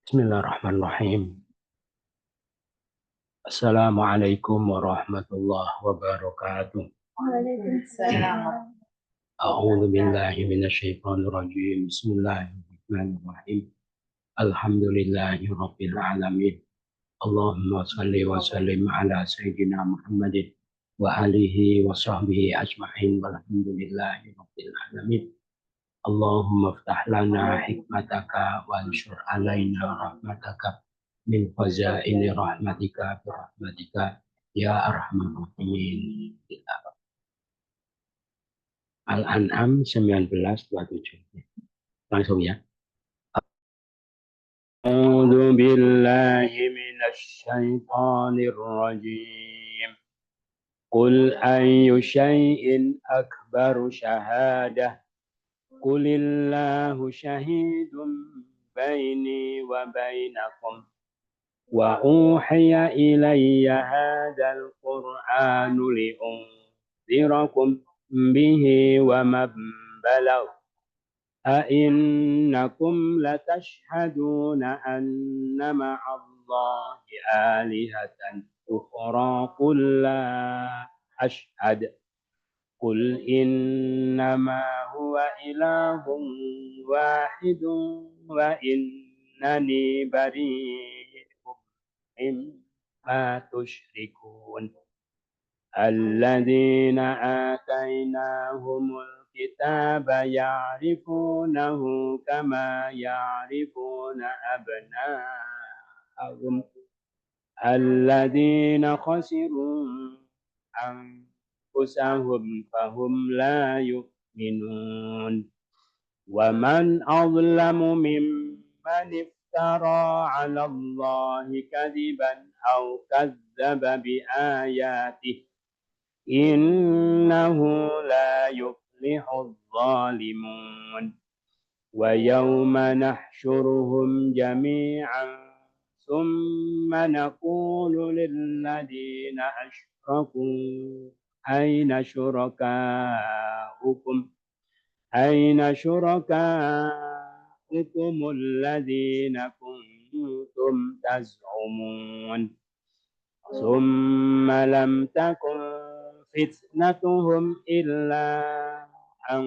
Bismillahirrahmanirrahim. Assalamualaikum warahmatullahi wabarakatuh. Waalaikumsalam. A'udzu billahi minasyaitonir rajim. Bismillahirrahmanirrahim. Alhamdulillahi rabbil alamin. Allahumma shalli wa sallim ala sayyidina Muhammadin wa alihi wa sahbihi ajma'in. Walhamdulillahi rabbil alamin. Allahumma ftah lana hikmataka wa anshur alaina rahmataka min khazaini rahmatika birahmatika ya arhamar rahimin. Al-An'am 19:27. Langsung ya. A'udzu billahi minasy syaithanir rajim. Qul ayyu syai'in akbaru syahadah. Qulillahu syahidun baini wa bainakum. Wa uhiya ilayya hadzal qur'anu li'unzirakum bihi wa man balagh. أئنكم لتشهدون أن مع الله آلهة أخرى قل لا أشهد قل إنما هو إله واحد وإنني بريء مما تشركون الذين آتيناهم الكتاب يعرفونه كما يعرفون أبناءهم الذين خسروا أنفسهم فهم لا يؤمنون ومن أظلم ممن افترى على الله كذبا أو كذب بآياته إنه لا يفلح الظالمون ويوم نحشرهم جميعا ثم نقول للذين أشركوا أين شركاؤكم الذين كنتم تزعمون ثم لم تكن فتنتهم إلا أن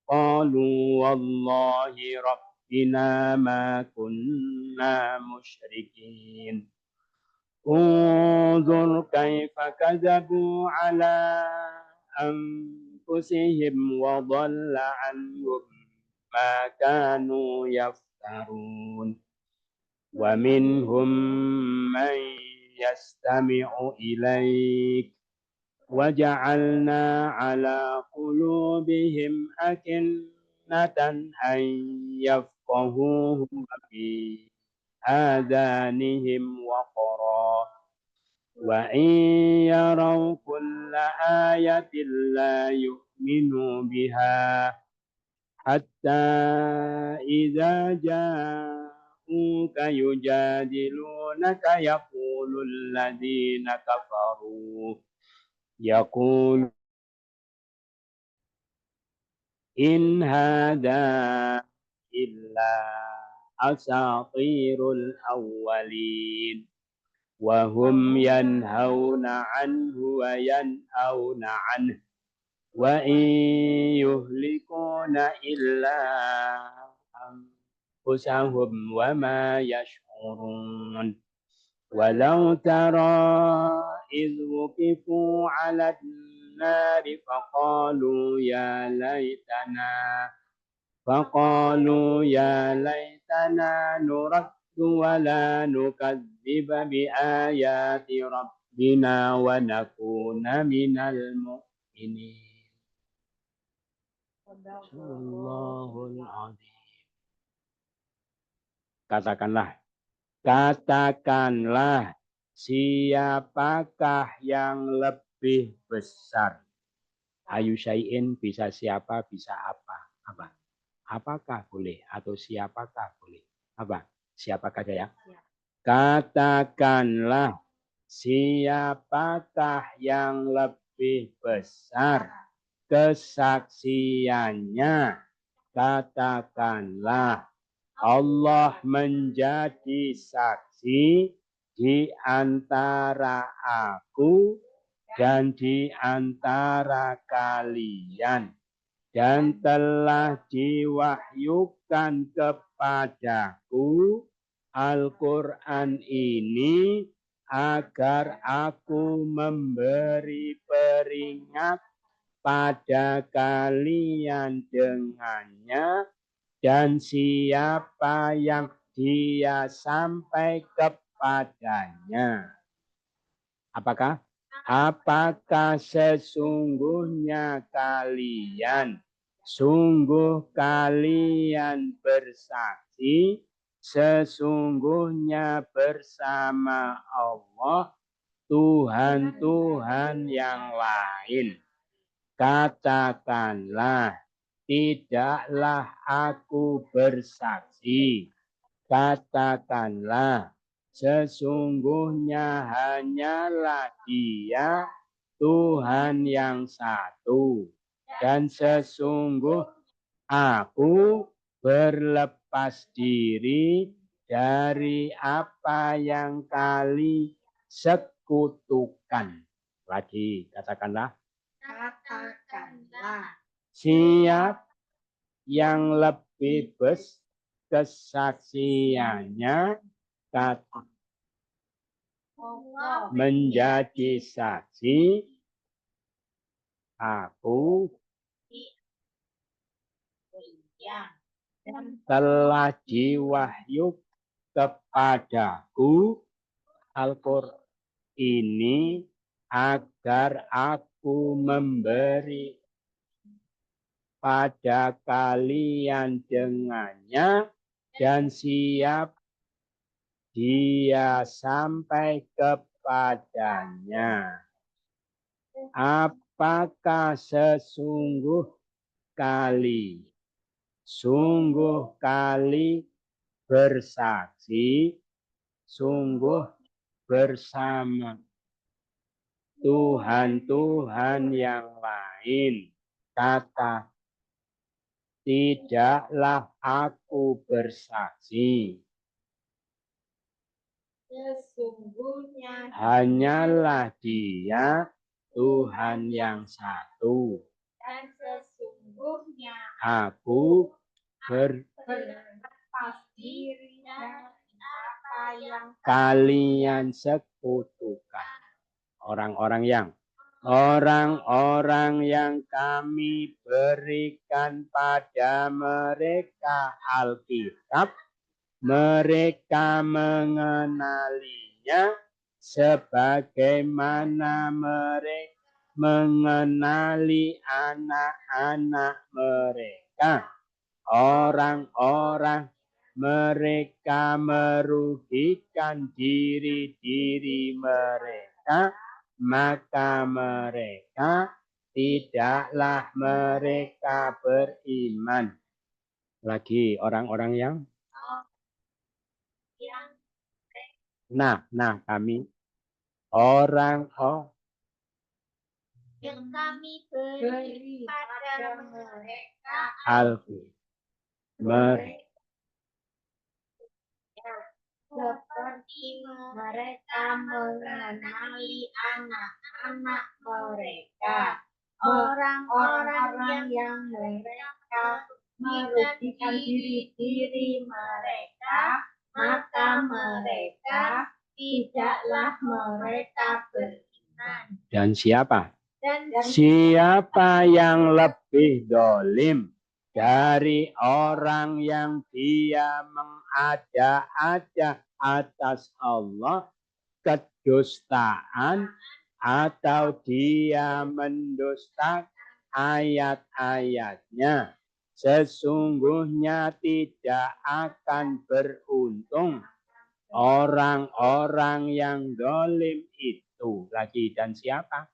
قالوا والله ربنا ما كنا مشركين انظر كيف كذبوا على أنفسهم وضل عنهم ما كانوا يفترون ومنهم من يستمع إليك وجعلنا على قلوبهم أكنة أن يفقهوه وفي آذانهم وقرا وإن يروا كل آية لا يؤمنوا بها حتى إذا جاءوك يجادلونك يقول إن هذا إلا أساطير الأولين وهم ينهون عنه وينأون عنه وإن يهلكون إلا أنفسهم وما يشعرون ولو ترى إذ وقفوا على النار فقالوا يا ليتنا نرد ولا نكذب بآيات ربنا ونكون من المؤمنين. Allahul Azim. Katakanlah, siapakah yang lebih besar? Ayu syai'in bisa siapa, bisa apa? Apakah boleh atau siapakah boleh? Siapakah saya? Katakanlah, siapakah yang lebih besar kesaksiannya? Katakanlah, Allah menjadi saksi di antara aku dan di antara kalian, dan telah diwahyukan kepadaku Al-Quran ini agar aku memberi peringat pada kalian dengannya, dan siapa yang dia sampai kepadanya. Apakah? Apakah sesungguhnya kalian, sungguh kalian bersaksi, sesungguhnya bersama Allah Tuhan-Tuhan yang lain. Katakanlah, tidaklah aku bersaksi. Katakanlah, sesungguhnya hanyalah Dia Tuhan yang satu. Dan sesungguh aku berlepas diri dari apa yang kali sekutukan. Lagi, katakanlah. Katakanlah. Siap yang lebih kesaksiannya kata menjadi saksi, aku telah diwahyuk kepadaku Al-Quran ini agar aku memberi pada kalian dengannya, dan siap dia sampai kepadanya. Apakah sungguh kali bersaksi, sungguh bersama Tuhan-Tuhan yang lain. Kata, tidaklah aku bersaksi. Sesungguhnya Hanyalah Dia Tuhan yang satu. dan sesungguhnya Aku berlepas diri dari apa yang kalian sekutukan. Orang-orang yang kami berikan pada mereka Alkitab, mereka mengenalinya sebagaimana mereka mengenali anak-anak mereka. Orang-orang mereka merugikan diri-diri mereka, maka mereka tidaklah mereka beriman. Lagi orang-orang yang kami orang yang kami beri pada mereka mereka seperti mereka mengenali anak-anak mereka. Orang-orang yang mereka merugikan diri mereka, maka mereka tidaklah mereka beriman. Dan siapa? Siapa yang lebih dolim dari orang yang dia mengada-ada atas Allah kedustaan, atau dia mendustakan ayat-ayatnya? Sesungguhnya tidak akan beruntung orang-orang yang dolim itu. Lagi, dan siapa?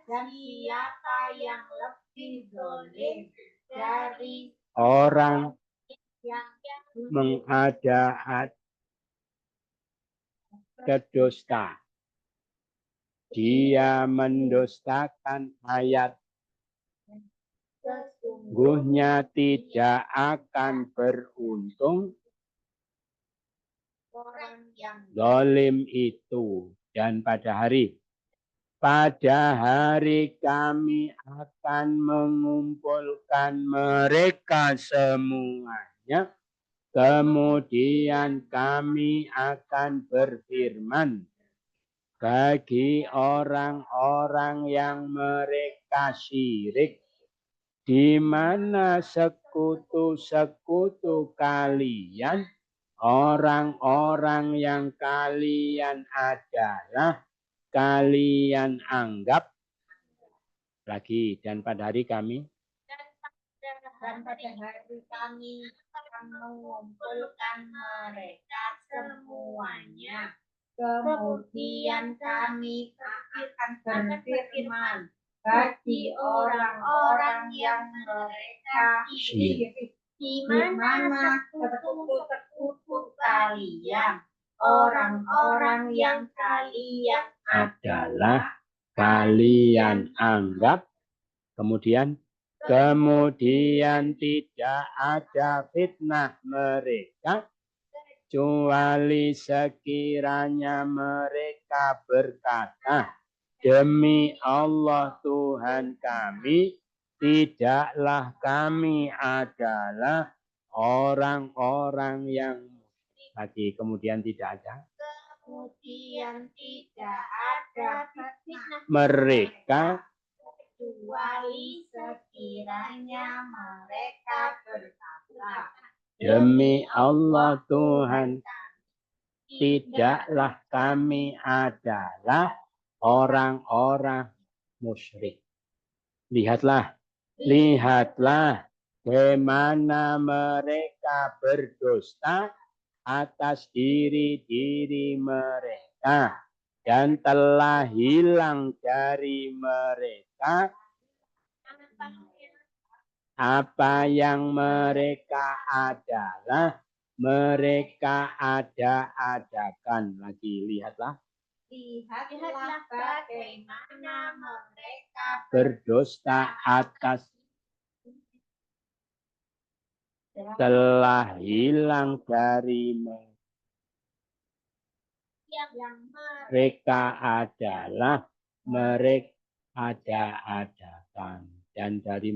Dan siapa yang lebih dolim dari Orang yang mengada-ada kedusta. Dia mendustakan ayat. Sesungguhnya tidak akan beruntung orang yang zalim itu. Dan pada hari kami akan mengumpulkan mereka semuanya. Kemudian kami akan berfirman bagi orang-orang yang mereka syirik, di mana sekutu-sekutu kalian, orang-orang yang kalian adalah, kalian anggap lagi, dan pada hari kami dan pada hari kami akan mengumpulkan mereka semuanya. Kemudian kami akan berfirman bagi orang-orang yang mereka syirik, di mana sekutu-sekutu kalian, orang-orang yang kalian adalah, kalian anggap. Kemudian tidak ada fitnah mereka, kecuali sekiranya mereka berkata, demi Allah Tuhan kami, tidaklah kami adalah orang-orang yang lagi. Kemudian tidak ada fitnah mereka, kecuali sekiranya mereka berkata, demi Allah Tuhan, tidaklah kami adalah orang-orang musyrik. Lihatlah bagaimana mereka berdusta atas diri mereka, dan telah hilang dari mereka apa yang mereka adalah, mereka ada-adakan. Lagi lihatlah bagaimana mereka berdusta atas, telah hilang dari mereka adalah, mereka ada-adakan. Dan dari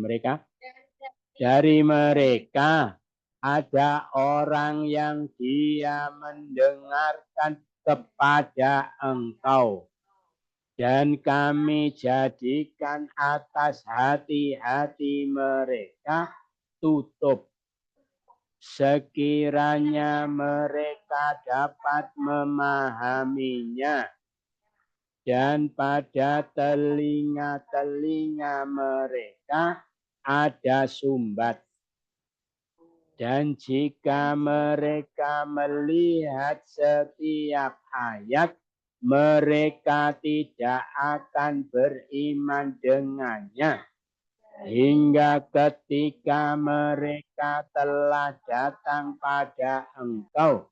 mereka ada orang yang dia mendengarkan kepada engkau, dan kami jadikan atas hati-hati mereka tutup, sekiranya mereka dapat memahaminya, dan pada telinga-telinga mereka ada sumbat. Dan jika mereka melihat setiap ayat, mereka tidak akan beriman dengannya, hingga ketika mereka telah datang pada engkau,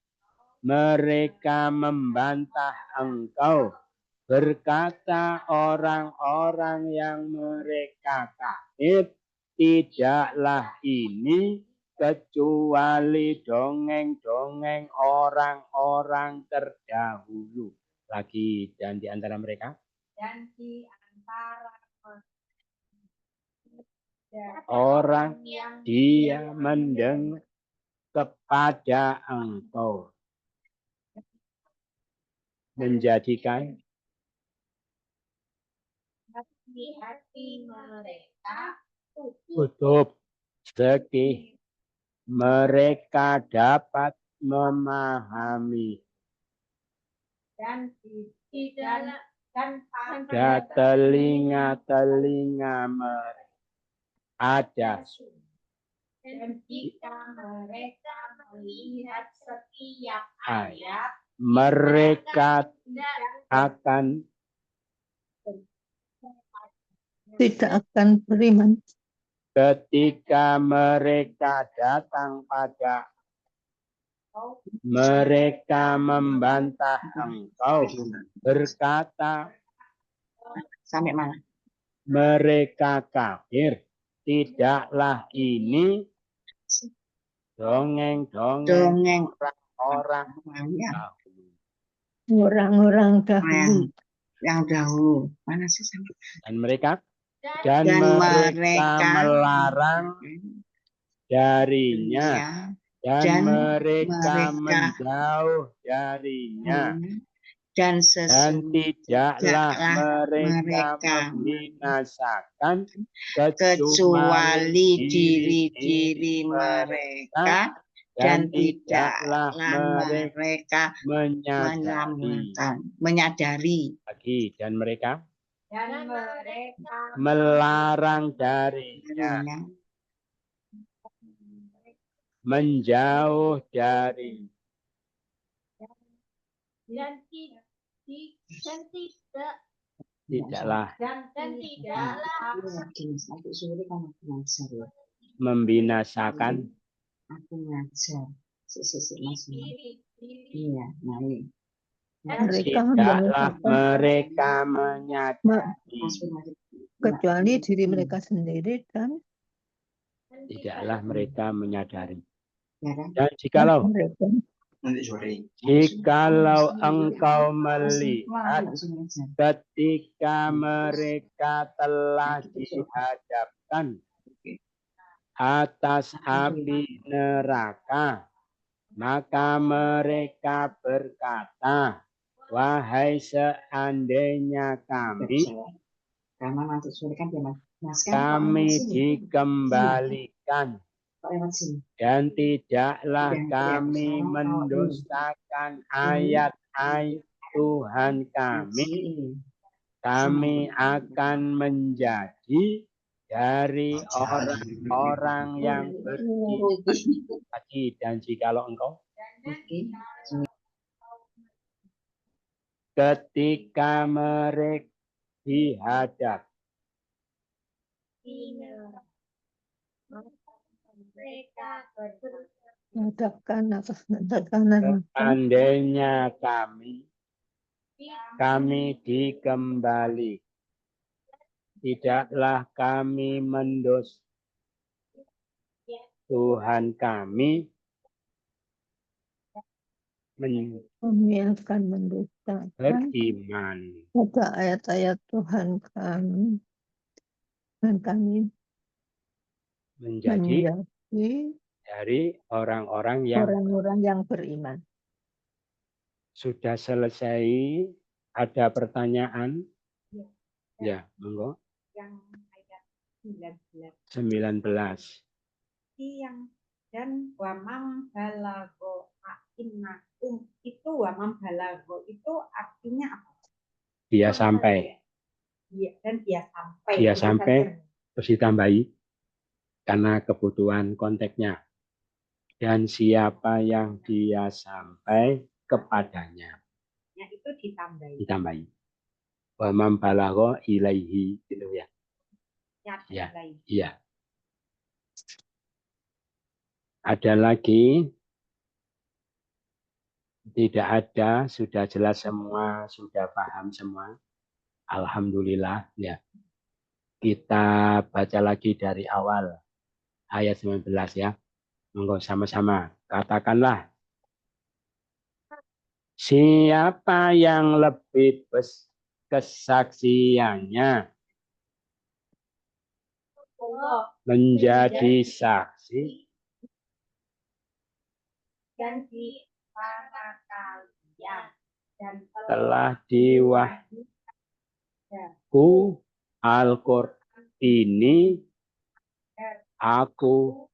mereka membantah engkau. Berkata orang-orang yang mereka kafir, tidaklah ini kecuali dongeng-dongeng orang-orang terdahulu. Lagi, dan di antara mereka orang yang dia mendengar kepada engkau, menjadikan hati mereka tutup, sedih mereka dapat memahami, dan pada telinga-telinga mereka ada dan jika mereka melihat setiap ayat, mereka akan tidak akan beriman. Ketika mereka datang pada, mereka membantah engkau, berkata Sampai mana? mereka kafir. Tidaklah ini dongeng-dongeng orang Ya, dahulu. orang-orang dahulu. Yang dahulu. Mana sih sampai? Dan mereka dan melarang darinya. Ya, Dan mereka mereka menjauh darinya. dan Tidaklah mereka membinasakan kecuali diri-diri mereka dan tidaklah mereka menyadari lagi. Dan mereka melarang melarang darinya, menjauh dari dan tidaklah tidaklah membinasakan aku ngajar diri iya nah ini tidaklah mereka menyadari kecuali diri mereka sendiri dan tidaklah mereka menyadari. ya kan? Dan jikalau Nanti sore. engkau melihat ketika mereka telah dihadapkan atas api neraka, maka mereka berkata, wahai seandainya Karena nanti sore kan dia kami dikembalikan dan tidaklah kami mendustakan ayat-ayat Tuhan kami akan menjadi dari orang-orang yang beriman. Dan jikalau engkau ketika mereka dihadap seandainya kami dikembali, tidaklah kami mendustakan Tuhan kami akan mendustakan beriman pada ayat-ayat Tuhan kami dan kami menjadi dari orang-orang yang beriman. Sudah selesai? Ada pertanyaan? Ya, monggo. yang ayat 19. yang dan wamam balago innakum itu wamam balago itu artinya apa? Dia sampai. Iya, dan dia sampai. Dia sampai terus ditambahi karena kebutuhan konteksnya. Dan siapa yang dia sampai kepadanya. Ya, itu ditambahi. Ditambahi. Wamam balago ilaihi gitu ya. Ya, iya. Ada lagi? Tidak ada, sudah jelas semua, sudah paham semua. Alhamdulillah ya. Kita baca lagi dari awal ayat 19 ya. Monggo sama-sama katakanlah. Siapa yang lebih kesaksiannya menjadi saksi dan di para kalian dan telah diwahyuku Al-Quran ini aku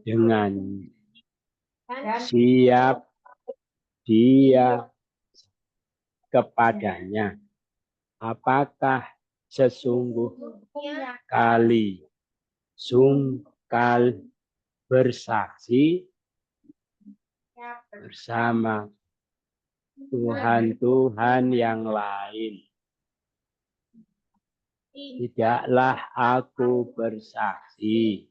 dengan siap dia kepadanya. Apakah sesungguhnya kali sungkal bersaksi bersama Tuhan-Tuhan yang lain. Tidaklah aku bersaksi.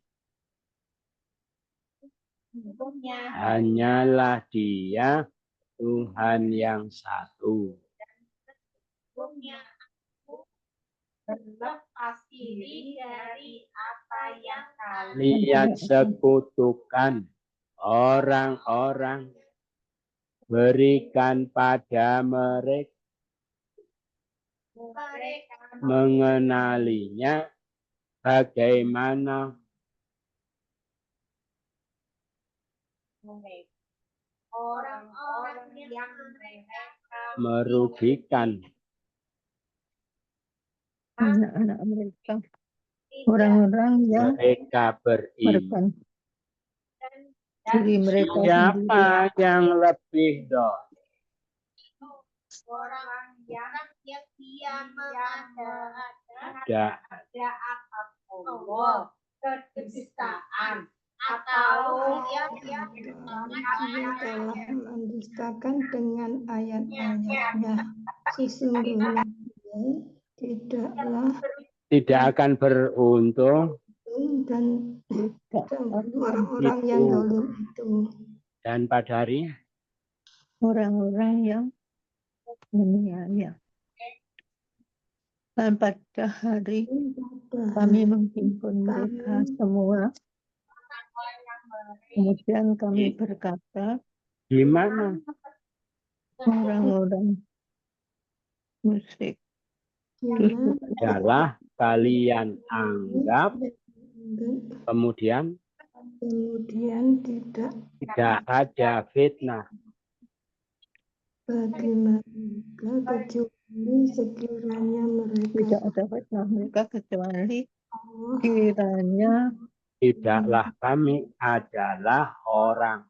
Hanyalah Dia Tuhan yang satu. diri dari apa yang kalian Lihat sekutukan orang-orang, berikan pada mereka mengenalinya bagaimana orang-orang yang mereka merugikan anak-anak mereka, orang-orang yang mereka beriman. merugikan diri mereka sendiri. Siapa yang lebih dolim? orang yang dia Ada atas Allah, kedustaan, atau Dia telah mendustakan dengan ayat-ayatnya. Sesungguhnya dia tidaklah tidak akan beruntung dan orang-orang yang itu. zalim itu. Dan pada hari Orang-orang yang menganiaya. Dan pada hari kami menghimpun mereka semua. Kemudian kami berkata, di mana orang-orang musyrik adalah kalian anggap, kemudian tidak ada fitnah bagi mereka kecuali sekiranya mereka tidak ada fitnah mereka kecuali Allah kiranya tidaklah kami adalah orang.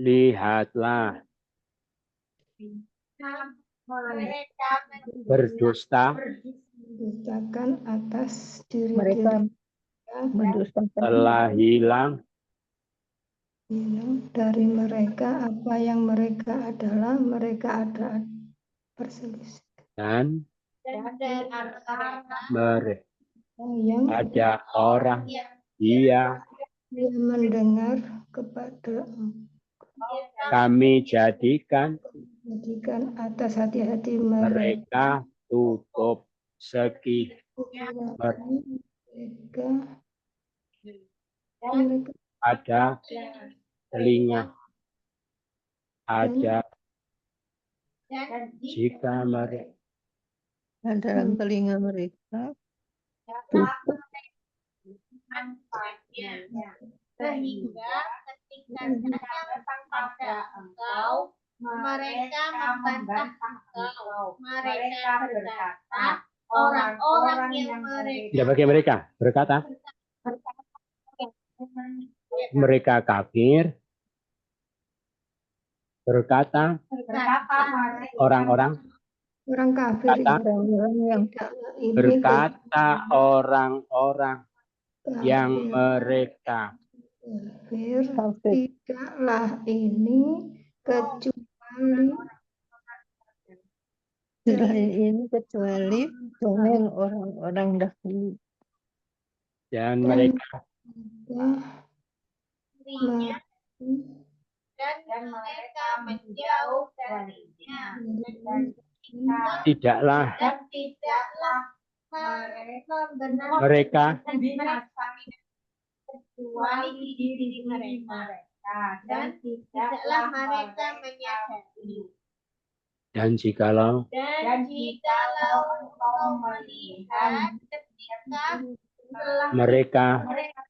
Lihatlah mereka berdusta mendustakan atas diri mereka mendustakan telah hilang dari mereka apa yang mereka adalah, mereka ada perselisih dan dari antara mereka yang ada orang dia mendengar kepada kami jadikan atas hati-hati mereka mereka tutup segi mereka ada telinga ada jika mereka dan dalam telinga mereka sehingga ketika saya datang pada engkau, mereka membantah engkau. Mereka berkata, orang-orang yang tidak bagi mereka berkata mereka kafir berkata orang-orang orang kafir orang-orang yang ini berkata orang-orang yang mereka kafir tidaklah ini kecuali dengan orang-orang dahulu dan mereka dan mereka menjauh darinya. tidaklah mereka kecuali diri mereka dan tidaklah mereka menyadari. dan jikalau engkau melihat ketika mereka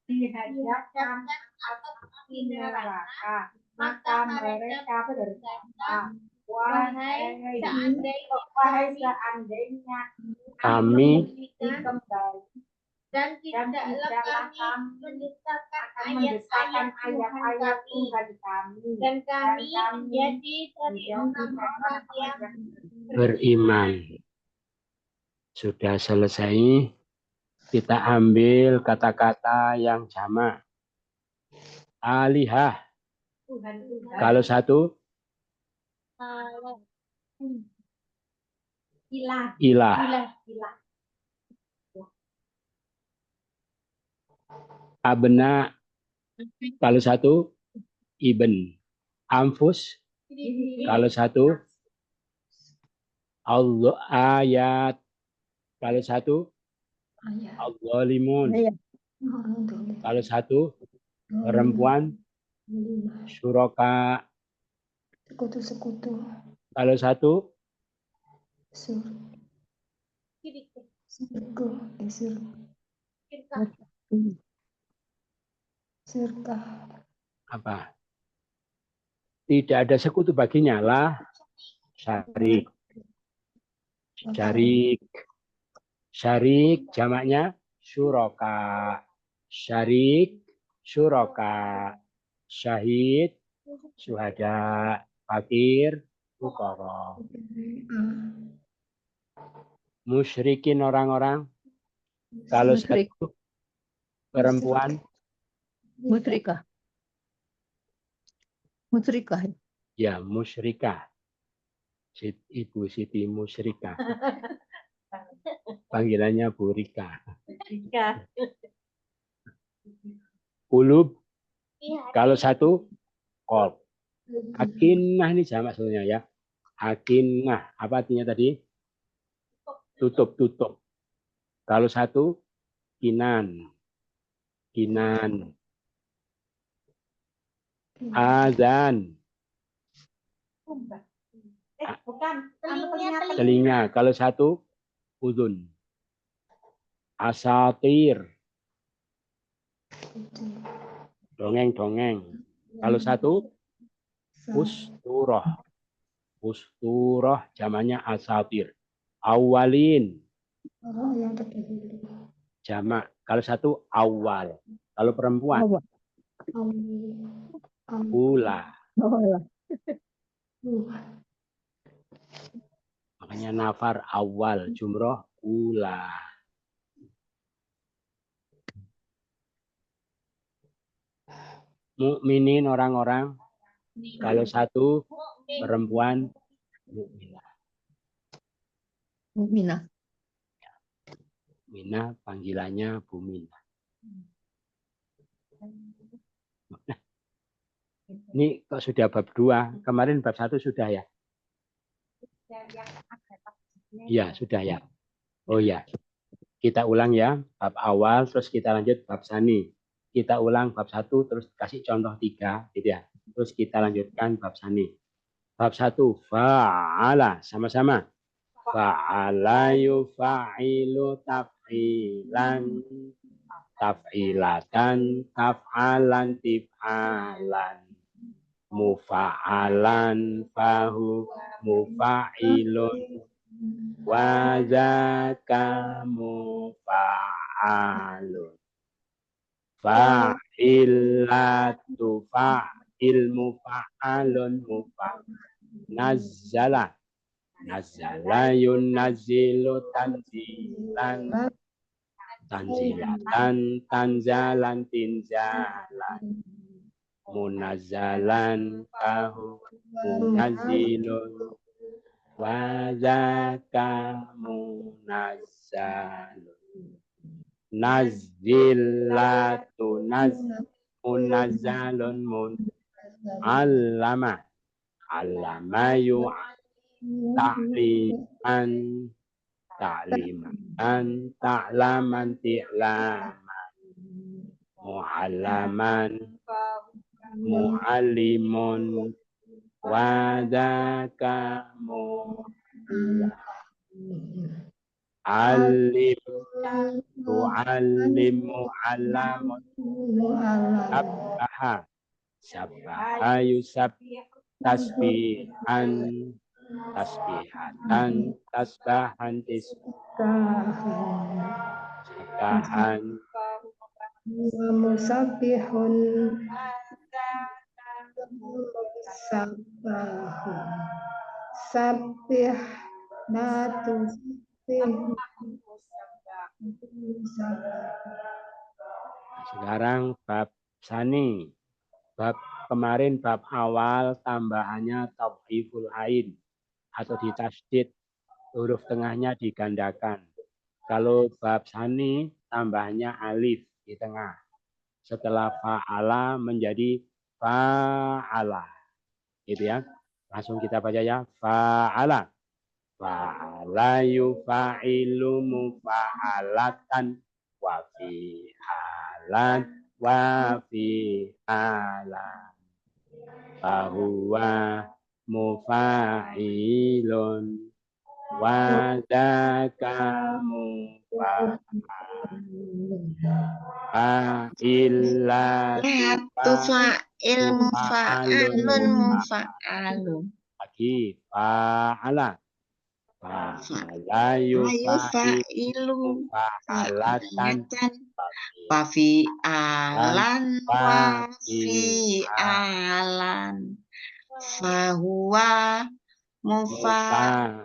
dihadapkan atas api neraka, maka mereka berkata, wahai seandainya kami dikembali dan tidaklah kami mendustakan ayat-ayat Tuhan kami dan kami menjadi dari orang-orang yang beriman. Sudah selesai, kita ambil kata-kata yang jamak. Alihah. Kalau satu, ilah. Abna, kalau satu, ibn. Anfus, kalau satu, Allah ayat. Kalau satu Ayat. al-zalimun. Ayat. Kalau satu perempuan syuraka. Sekutu-sekutu. Kalau satu Sirka. apa? Tidak ada sekutu baginya lah. Syarik. Syarik. Syarik jamaknya syuraka. Syarik syuraka. Syahid syuhada. Fakir fuqara. Musyrikin orang-orang. Kalau Musyrik. satu perempuan, Musyrikah. Musyrikah. ya musyrikah. Ibu Siti Musyrikah. Panggilannya Bu Rika. Kulub. Kalau satu kol. Akinah ini jamak sebenarnya ya. Akinah. Apa artinya tadi? Tutup. Kalau satu kinan. Kinan. Azan. Bukan. Telinga. Kalau satu udun. Asatir. Dongeng. Kalau satu usturah. Usturah jamaknya asatir. Awalin. Yang terdahulu. Jamak. Kalau satu awal. Kalau perempuan Awal. ula. Awal. Makanya nafar awal. Jumroh ula. Mukminin orang-orang. Kalau satu perempuan mukminah. Mukminah. Minah panggilannya Bu Minah. Ini kok sudah bab 2? Kemarin bab 1 sudah ya? Iya, sudah ya. Oh ya. Kita ulang ya, bab awal terus kita lanjut bab sani. Kita ulang bab 1 terus kasih contoh 3 gitu ya. Terus kita lanjutkan bab sani. Bab 1 fa'ala sama-sama. Fa'ala yufa'ilu taf'ilan taf'ilatan taf'alan tif'alan mufa'alan fahu mufa'ilun wazaka mufa'alun fa'ilatu fa'il mufa'alun mufa'alun nazzala nazzala yunazzilu tanzilan tanzilatan tanzalan tinzalan munazzalan fahu munazzilun wazaka munazzalun nazzilatu munazzalun allama allama ta'liman ta'liman ta'laman ti'laman mu'allaman mu'allimun wadaka alim tu'allim mu'allamun sabbaha sabbaha yusab tasbihan tasbihatan tasbahan tasbahan Musabbihun sabbahun sabbih natu Sekarang bab sani. Bab kemarin bab awal tambahannya tadhiful ain atau ditasdid, huruf tengahnya digandakan. Kalau bab sani tambahnya alif di tengah. Setelah fa'ala menjadi fa'ala. Gitu ya. Langsung kita baca ya. Fa'ala. Fa'ala yufa'ilu mufa'alatan wa fi'alan wa fi'alan. Fahuwa mufa'ilun wa dzaka mufa'al. Fa'illa Tufa'il mufa'alun mufa'alun. lagi fa'ala. Fa'ala yufa'ilu mufa'alatan Wa fi'alan wa fi'alan. Fahuwa mufa'ilun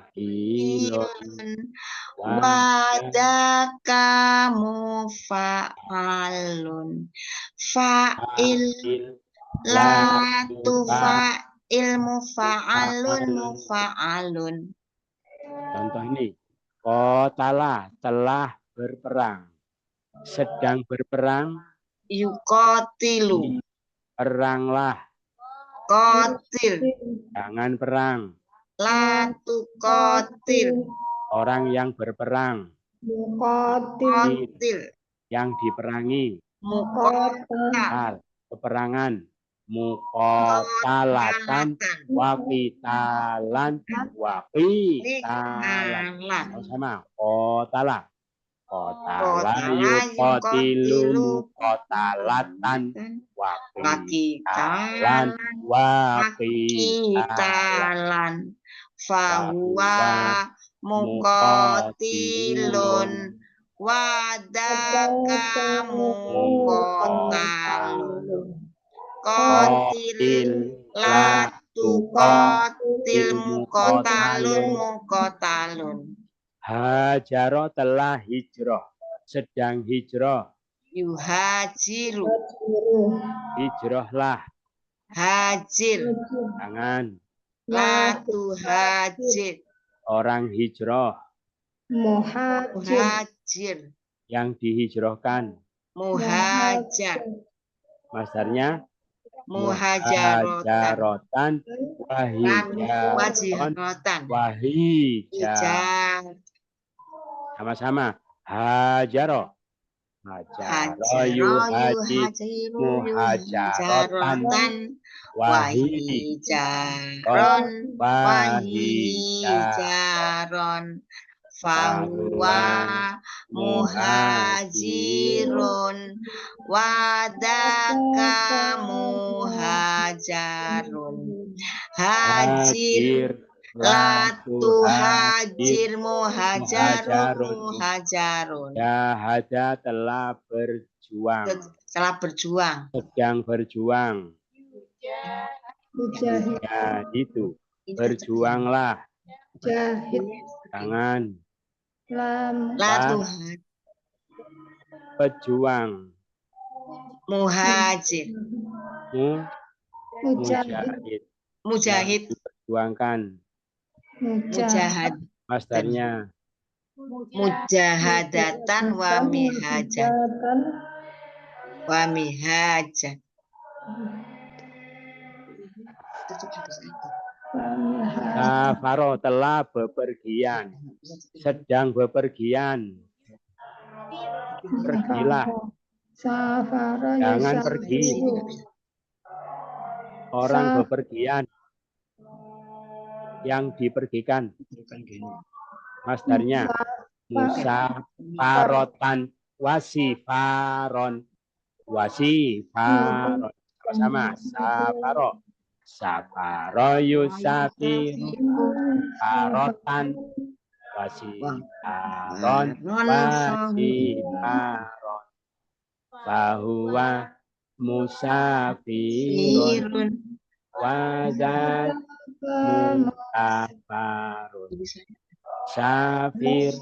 wa dzaka mufa'alun. Fa'il la tufa'il mufa'alun mufa'alun. Contoh ini, qatala telah berperang, sedang berperang, Yuqatilu peranglah, qatil jangan perang. la tuqatil Orang yang berperang, Muqatil. qatil yang diperangi, muqatal peperangan, muqatalatan, waqitalan, waqitalan. Sama, qatala. Qatala yuqatilu muqatalatan, waqitalan, waqitalan. fahuwa muqatilun wadaka muqatalun. Qatil la tuqatil muqatalun muqatalun. Hajaro telah hijrah, sedang hijrah, Yuhajiru hijrahlah, hajir jangan. la tuhajir Orang hijrah, Muhajir. muhajir yang dihijrahkan, muhajar masdarnya muhajarotan wahijaron, wajirotan wahijar. hijar Sama-sama, hajaro. Hajaro yuhajiru muhajarotan, wahijaron wahijaron. Fahuwa muhajirun wadaka muhajarun. Hajir la tuhajir muhajarun muhajarun. Jahada telah berjuang, Telah berjuang. sedang berjuang. Mujahid. Ya itu, berjuanglah, Jahid. jangan. Lam. La tuhajir Pejuang, muhajir Mujahid. mujahid perjuangkan. mujahad Masdarnya mujahadatan wa mihajat wa mihajat. Safaro telah bepergian, sedang bepergian. Pergilah, Safara. jangan pergi. Orang bepergian, yang dipergikan. Masdarnya musafarotan, wasifaron, wasifaron. Sama-sama, safaro. Safaro yusafiru farotan, wasifaron, wasifaron. Fahuwa musafirun wadat musafarun. Safir,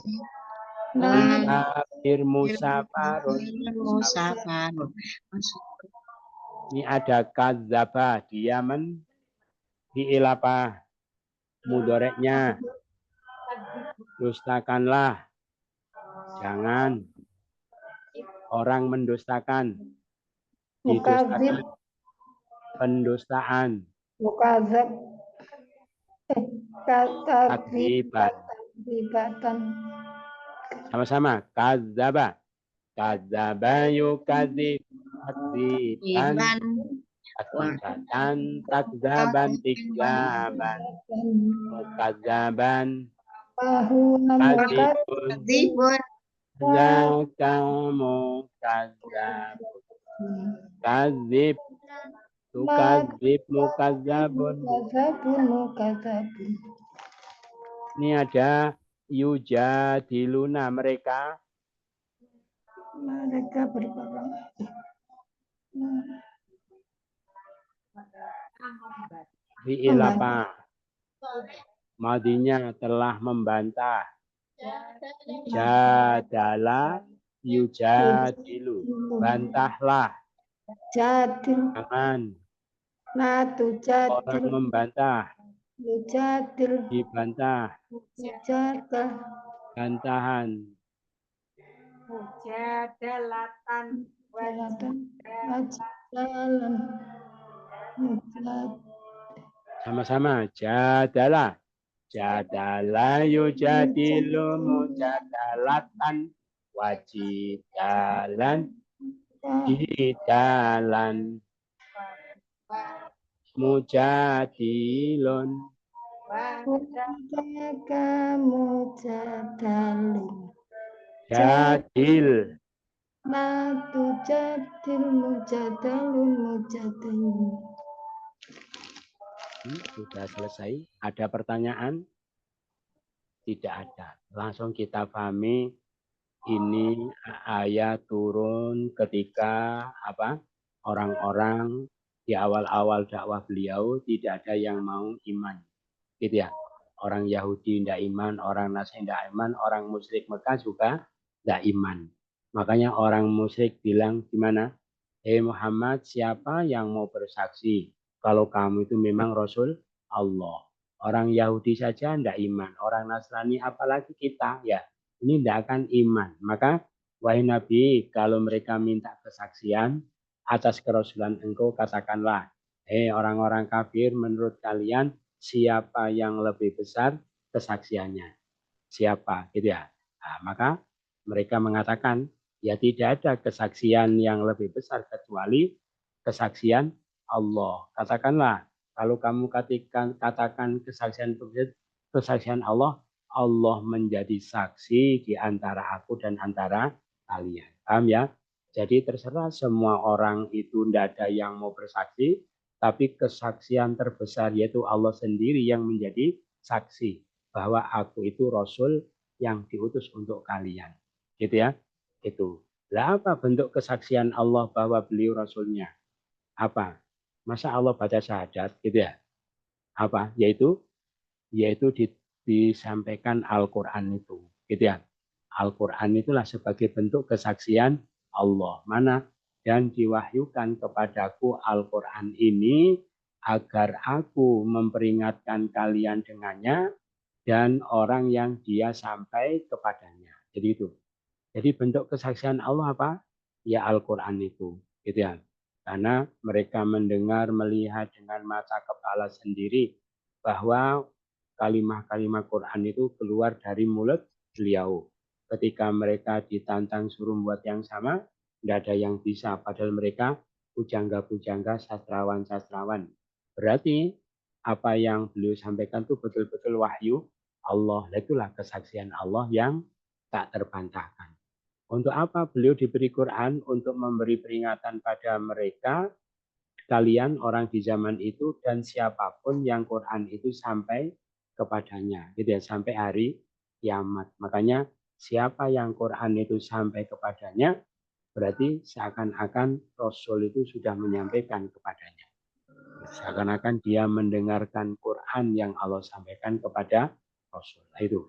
musafarun. Ini ada kadzaba, dia fi'il apa? Mudoreknya. Dustakanlah. Jangan. Orang mendustakan. Didustakan. Pendustaan. Mukazab. kata Takdziban. ribatan. Sama-sama. Kadzaba. Kadzaba yukadzib. Takdziban. Takdzibatan. Takzaban. Tikzaban. Mukadzaban. Bahwa Kadzibun. Zaka mukadzab. Kadzib. Tukadzib mukadzabun. mukadzabun. Ini ada yujadiluna mereka berperang. fi'il apa? Madinya telah membantah. Jadala yujadilu. Bantahlah. Jadil, Jangan natu orang jadil, membantah. jadil, Dibantah. jadil, Bantahan. Mujadalatan jalatan, jalan, mujad, Sama-sama. Jadala. Jadala yujadilu mujadalatan. Wajidalan. Jidalan. Mujadilun. mujadaka mujadalun, Jadil. natu jadil, mujadalun, mujadalun. Sudah selesai. Ada pertanyaan? Tidak ada. Langsung kita pahami ini ayat turun ketika apa? Orang-orang di awal-awal dakwah beliau tidak ada yang mau iman. Gitu ya. Orang Yahudi tidak iman, orang Nasrani tidak iman, orang musyrik Mekah juga tidak iman. Makanya orang musyrik bilang gimana? Hei Muhammad, siapa yang mau bersaksi kalau kamu itu memang Rasul Allah? Orang Yahudi saja tidak iman, orang Nasrani apalagi kita ya. Ini tidak akan iman. Maka wahai Nabi, kalau mereka minta kesaksian atas kerasulan engkau, katakanlah, hei orang-orang kafir, menurut kalian siapa yang lebih besar kesaksiannya? Siapa? Gitu ya. Nah, maka mereka mengatakan, ya tidak ada kesaksian yang lebih besar kecuali kesaksian Allah. Katakanlah, kalau kamu katakan kesaksian Allah, Allah menjadi saksi di antara aku dan antara kalian. Paham ya? Jadi terserah semua orang itu tidak ada yang mau bersaksi, tapi kesaksian terbesar yaitu Allah sendiri yang menjadi saksi bahwa aku itu Rasul yang diutus untuk kalian. Gitu ya. Itu. Lah apa bentuk kesaksian Allah bahwa beliau Rasulnya? Apa? Masa Allah baca syahadat gitu ya? Apa? Yaitu disampaikan Al-Quran itu. Gitu ya. Al-Quran itulah sebagai bentuk kesaksian Allah. Mana? Dan diwahyukan kepadaku Al-Quran ini agar aku memperingatkan kalian dengannya dan orang yang dia sampai kepadanya. Jadi itu. Jadi bentuk kesaksian Allah apa? Ya Al-Quran itu. Gitu ya. Karena mereka mendengar, melihat dengan mata kepala sendiri bahwa kalimah-kalimah Quran itu keluar dari mulut beliau. Ketika mereka ditantang suruh buat yang sama, tidak ada yang bisa. Padahal mereka pujangga-pujangga, sastrawan-sastrawan. Berarti apa yang beliau sampaikan itu betul-betul wahyu Allah. Itulah kesaksian Allah yang tak terbantahkan. Untuk apa beliau diberi Quran? Untuk memberi peringatan pada mereka, kalian orang di zaman itu dan siapapun yang Quran itu sampai kepadanya. Gitu ya, sampai hari kiamat. Makanya siapa yang Quran itu sampai kepadanya, berarti seakan-akan Rasul itu sudah menyampaikan kepadanya. Seakan-akan dia mendengarkan Quran yang Allah sampaikan kepada Rasul. Itu.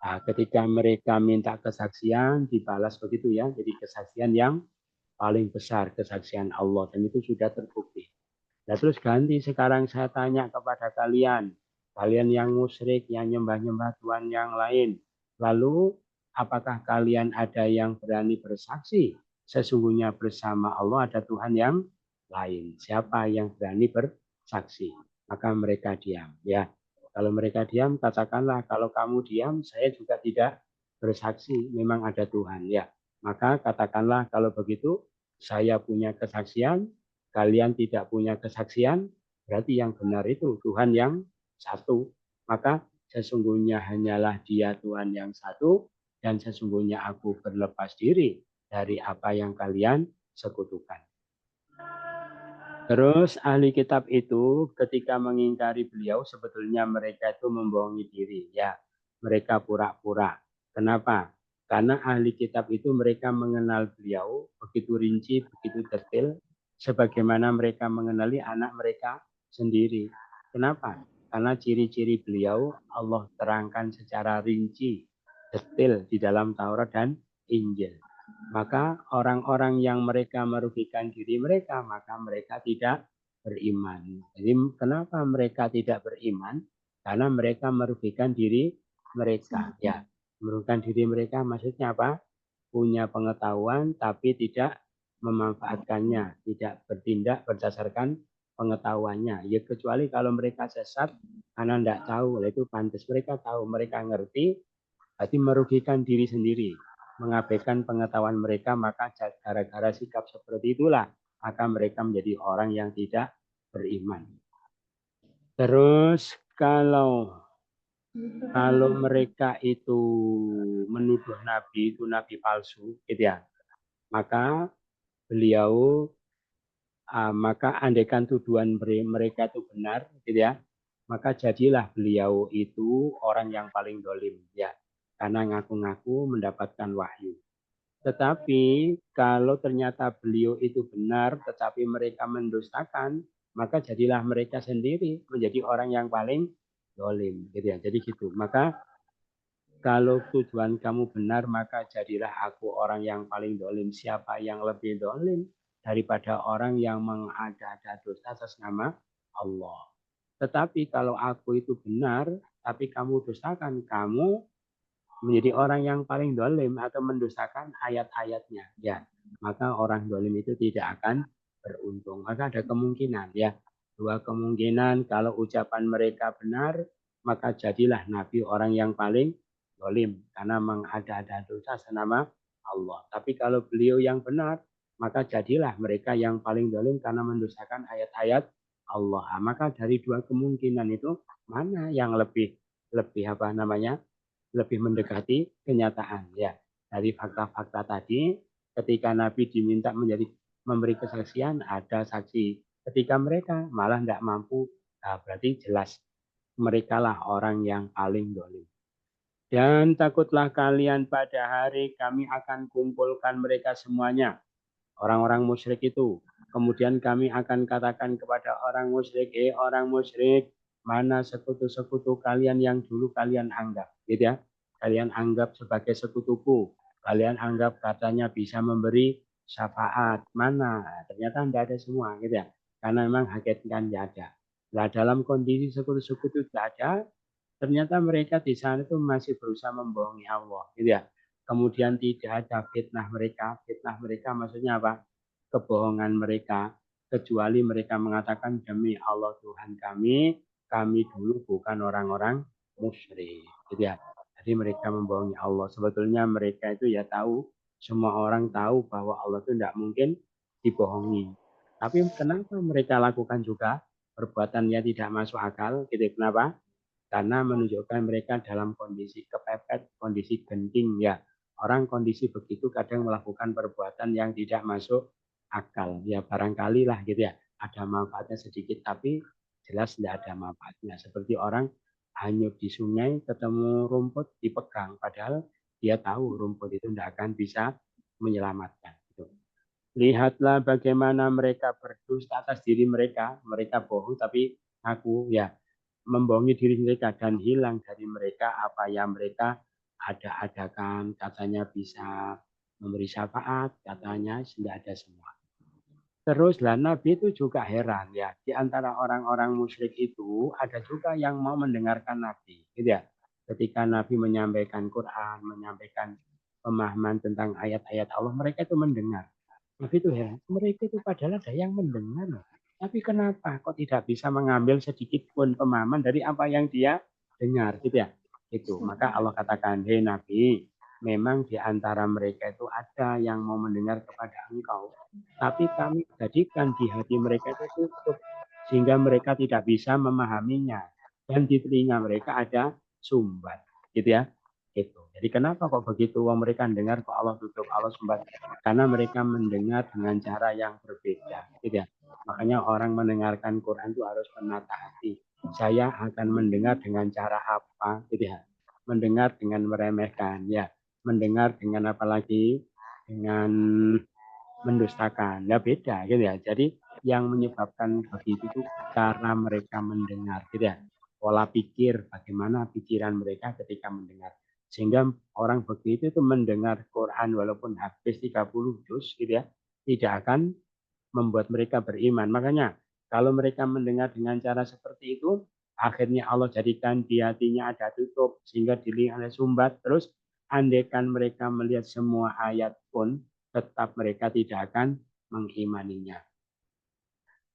Nah, ketika mereka minta kesaksian, dibalas begitu ya. Jadi kesaksian yang paling besar, kesaksian Allah. Dan itu sudah terbukti. Nah, terus ganti sekarang saya tanya kepada kalian. Kalian yang musyrik, yang nyembah-nyembah Tuhan yang lain. Lalu, apakah kalian ada yang berani bersaksi? Sesungguhnya bersama Allah ada Tuhan yang lain. Siapa yang berani bersaksi? Maka mereka diam. Ya. Kalau mereka diam, katakanlah kalau kamu diam, saya juga tidak bersaksi. Memang ada Tuhan, ya. Maka katakanlah kalau begitu, saya punya kesaksian, kalian tidak punya kesaksian, berarti yang benar itu Tuhan yang satu. Maka sesungguhnya hanyalah Dia Tuhan yang satu, dan sesungguhnya aku berlepas diri dari apa yang kalian sekutukan. Terus ahli kitab itu ketika mengingkari beliau sebetulnya mereka itu membohongi diri. Ya, mereka pura-pura. Kenapa? Karena ahli kitab itu mereka mengenal beliau begitu rinci, begitu detail. Sebagaimana mereka mengenali anak mereka sendiri. Kenapa? Karena ciri-ciri beliau Allah terangkan secara rinci, detail di dalam Taurat dan Injil. Maka orang-orang yang mereka merugikan diri mereka, maka mereka tidak beriman. Jadi kenapa mereka tidak beriman? Karena mereka merugikan diri mereka. Ya, merugikan diri mereka maksudnya apa? Punya pengetahuan tapi tidak memanfaatkannya, tidak bertindak berdasarkan pengetahuannya. Ya kecuali kalau mereka sesat karena tidak tahu, itu pantas mereka tahu, mereka ngerti, berarti merugikan diri sendiri, mengabaikan pengetahuan mereka, maka gara-gara sikap seperti itulah maka mereka menjadi orang yang tidak beriman. Terus kalau mereka itu menuduh Nabi itu Nabi palsu, gitu ya, maka beliau maka andaikan tuduhan mereka itu benar, gitu ya, maka jadilah beliau itu orang yang paling dolim, ya, karena ngaku-ngaku mendapatkan wahyu. Tetapi kalau ternyata beliau itu benar, tetapi mereka mendustakan, maka jadilah mereka sendiri menjadi orang yang paling dolim, gitu ya. Jadi gitu. Maka kalau tujuan kamu benar, maka jadilah aku orang yang paling dolim. Siapa yang lebih dolim daripada orang yang mengada-ada dosa atas nama Allah. Tetapi kalau aku itu benar, tapi kamu dustakan, kamu menjadi orang yang paling dolim atau mendustakan ayat-ayatnya. Ya, maka orang dolim itu tidak akan beruntung. Maka ada kemungkinan, ya, dua kemungkinan. Kalau ucapan mereka benar, maka jadilah Nabi orang yang paling dolim karena mengada-ada dosa senama Allah. Tapi kalau beliau yang benar, maka jadilah mereka yang paling dolim karena mendustakan ayat-ayat Allah. Maka dari dua kemungkinan itu mana yang lebih apa namanya? Lebih mendekati kenyataan, ya. Dari fakta-fakta tadi, ketika Nabi diminta memberi kesaksian, ada saksi. Ketika mereka malah tidak mampu, nah berarti jelas mereka lah orang yang paling dolim. Dan takutlah kalian pada hari kami akan kumpulkan mereka semuanya, orang-orang musyrik itu. Kemudian kami akan katakan kepada orang musyrik, orang musyrik, mana sekutu-sekutu kalian yang dulu kalian anggap, gitu ya. Kalian anggap sebagai sekutuku. Kalian anggap katanya bisa memberi syafaat. Mana? Ternyata tidak ada semua, gitu ya. Karena memang hakikatnya tidak ada. Nah, dalam kondisi sekutu-sekutu tidak ada, ternyata mereka di sana itu masih berusaha membohongi Allah, gitu ya. Kemudian tidak ada fitnah mereka. Fitnah mereka maksudnya apa? Kebohongan mereka, kecuali mereka mengatakan demi Allah Tuhan kami dulu bukan orang-orang musyrik, gitu ya. Jadi mereka membohongi Allah. Sebetulnya mereka itu ya tahu, semua orang tahu bahwa Allah itu tidak mungkin dibohongi. Tapi kenapa mereka lakukan juga perbuatan yang tidak masuk akal? Gitu. Kenapa? Karena menunjukkan mereka dalam kondisi kepepet, kondisi genting, ya. Orang kondisi begitu kadang melakukan perbuatan yang tidak masuk akal. Ya barangkali lah gitu ya. Ada manfaatnya sedikit tapi jelas tidak ada manfaatnya. Seperti orang hanyut di sungai ketemu rumput dipegang. Padahal dia tahu rumput itu tidak akan bisa menyelamatkan. Lihatlah bagaimana mereka berdusta atas diri mereka. Mereka bohong tapi aku ya membohongi diri mereka dan hilang dari mereka apa yang mereka ada-adakan. Katanya bisa memberi syafaat, katanya tidak ada semua. Teruslah Nabi itu juga heran ya. Di antara orang-orang musyrik itu ada juga yang mau mendengarkan Nabi, gitu ya. Ketika Nabi menyampaikan Quran, menyampaikan pemahaman tentang ayat-ayat Allah, mereka itu mendengar. Nabi itu heran. Mereka itu padahal ada yang mendengar. Tapi kenapa kok tidak bisa mengambil sedikit pun pemahaman dari apa yang dia dengar, gitu ya? Itu. Maka Allah katakan, hei Nabi, memang di antara mereka itu ada yang mau mendengar kepada engkau. Tapi kami jadikan di hati mereka itu tutup. Sehingga mereka tidak bisa memahaminya. Dan di telinga mereka ada sumbat. Gitu ya. Gitu. Jadi kenapa kok begitu? Wong mereka dengar kok Allah tutup, Allah sumbat. Karena mereka mendengar dengan cara yang berbeda. Gitu ya. Makanya orang mendengarkan Quran itu harus menata hati. Saya akan mendengar dengan cara apa, gitu ya. Mendengar dengan meremehkan, ya. Mendengar dengan apa lagi? Dengan mendustakan. Ya beda, gitu ya. Jadi yang menyebabkan begitu itu cara mereka mendengar, gitu ya. Pola pikir, bagaimana pikiran mereka ketika mendengar. Sehingga orang begitu itu mendengar Quran walaupun habis 30 juz, gitu ya. Tidak akan membuat mereka beriman. Makanya kalau mereka mendengar dengan cara seperti itu, akhirnya Allah jadikan di hatinya ada tutup sehingga dilihat oleh sumbat. Terus andaikan mereka melihat semua ayat pun tetap mereka tidak akan mengimaninya.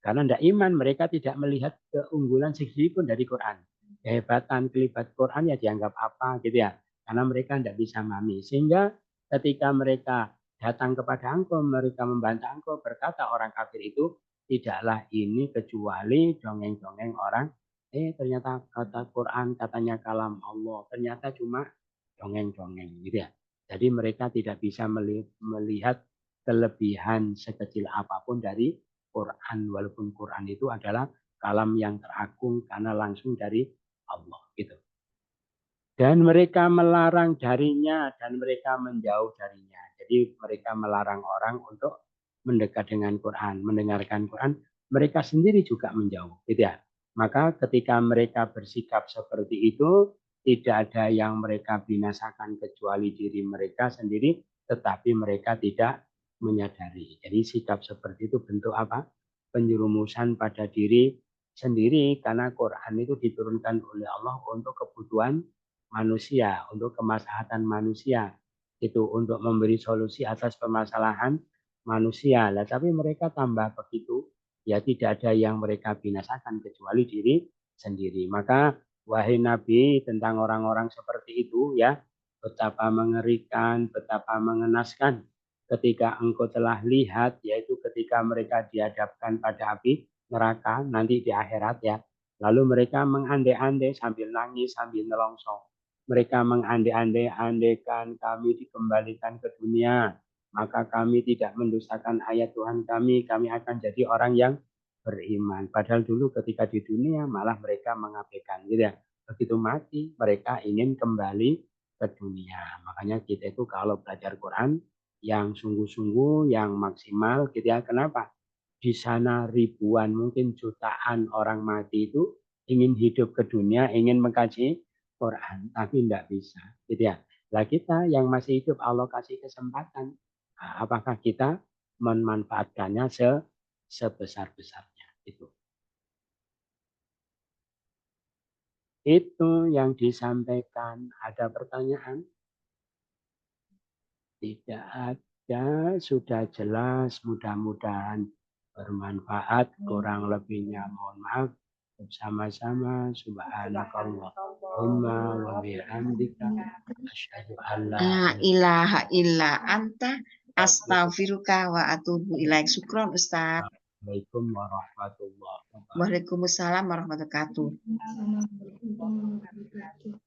Karena tidak iman, mereka tidak melihat keunggulan sedikit pun dari Quran. Kehebatan, kelibat Quran ya dianggap apa gitu ya. Karena mereka tidak bisa memahami. Sehingga ketika mereka datang kepada engkau, mereka membantah engkau, berkata orang kafir itu, tidaklah ini kecuali dongeng-dongeng orang. Ternyata kata Quran katanya kalam Allah. Ternyata cuma dongeng-dongeng gitu ya. Jadi mereka tidak bisa melihat kelebihan sekecil apapun dari Quran, walaupun Quran itu adalah kalam yang teragung karena langsung dari Allah gitu. Dan mereka melarang darinya dan mereka menjauh darinya. Jadi mereka melarang orang untuk mendekat dengan Quran, mendengarkan Quran, mereka sendiri juga menjauh, gitu ya. Maka ketika mereka bersikap seperti itu, tidak ada yang mereka binasakan kecuali diri mereka sendiri, tetapi mereka tidak menyadari. Jadi sikap seperti itu bentuk apa? Penjerumusan pada diri sendiri karena Quran itu diturunkan oleh Allah untuk kebutuhan manusia, untuk kemaslahatan manusia, itu untuk memberi solusi atas permasalahan manusia. Lah, tapi mereka tambah begitu, ya tidak ada yang mereka binasakan kecuali diri sendiri. Maka wahai Nabi tentang orang-orang seperti itu ya, betapa mengerikan, betapa mengenaskan ketika engkau telah lihat, yaitu ketika mereka dihadapkan pada api neraka nanti di akhirat ya. Lalu mereka mengandai-andai sambil nangis, sambil nelongso. Mereka mengandai-andai-andaikan kami dikembalikan ke dunia, maka kami tidak mendustakan ayat Tuhan kami akan jadi orang yang beriman. Padahal dulu ketika di dunia malah mereka mengabaikan, gitu ya. Begitu mati, mereka ingin kembali ke dunia. Makanya kita itu kalau belajar Quran, yang sungguh-sungguh, yang maksimal, gitu ya. Kenapa? Di sana ribuan, mungkin jutaan orang mati itu ingin hidup ke dunia, ingin mengkaji Quran, tapi tidak bisa, gitu ya. Lah kita yang masih hidup Allah kasih kesempatan, apakah kita memanfaatkannya sebesar-besarnya? Itu yang disampaikan. Ada pertanyaan? Tidak ada, sudah jelas, mudah-mudahan bermanfaat, kurang lebihnya mohon maaf. Bersama-sama subhanakallahumma wa bihamdika asyhadu an la ilaha illa anta astaghfiruka wa atubu ilaik. Syukron Ustaz. Assalamualaikum warahmatullahi wabarakatuh. Waalaikumsalam warahmatullahi wabarakatuh. Assalamualaikum warahmatullahi wabarakatuh.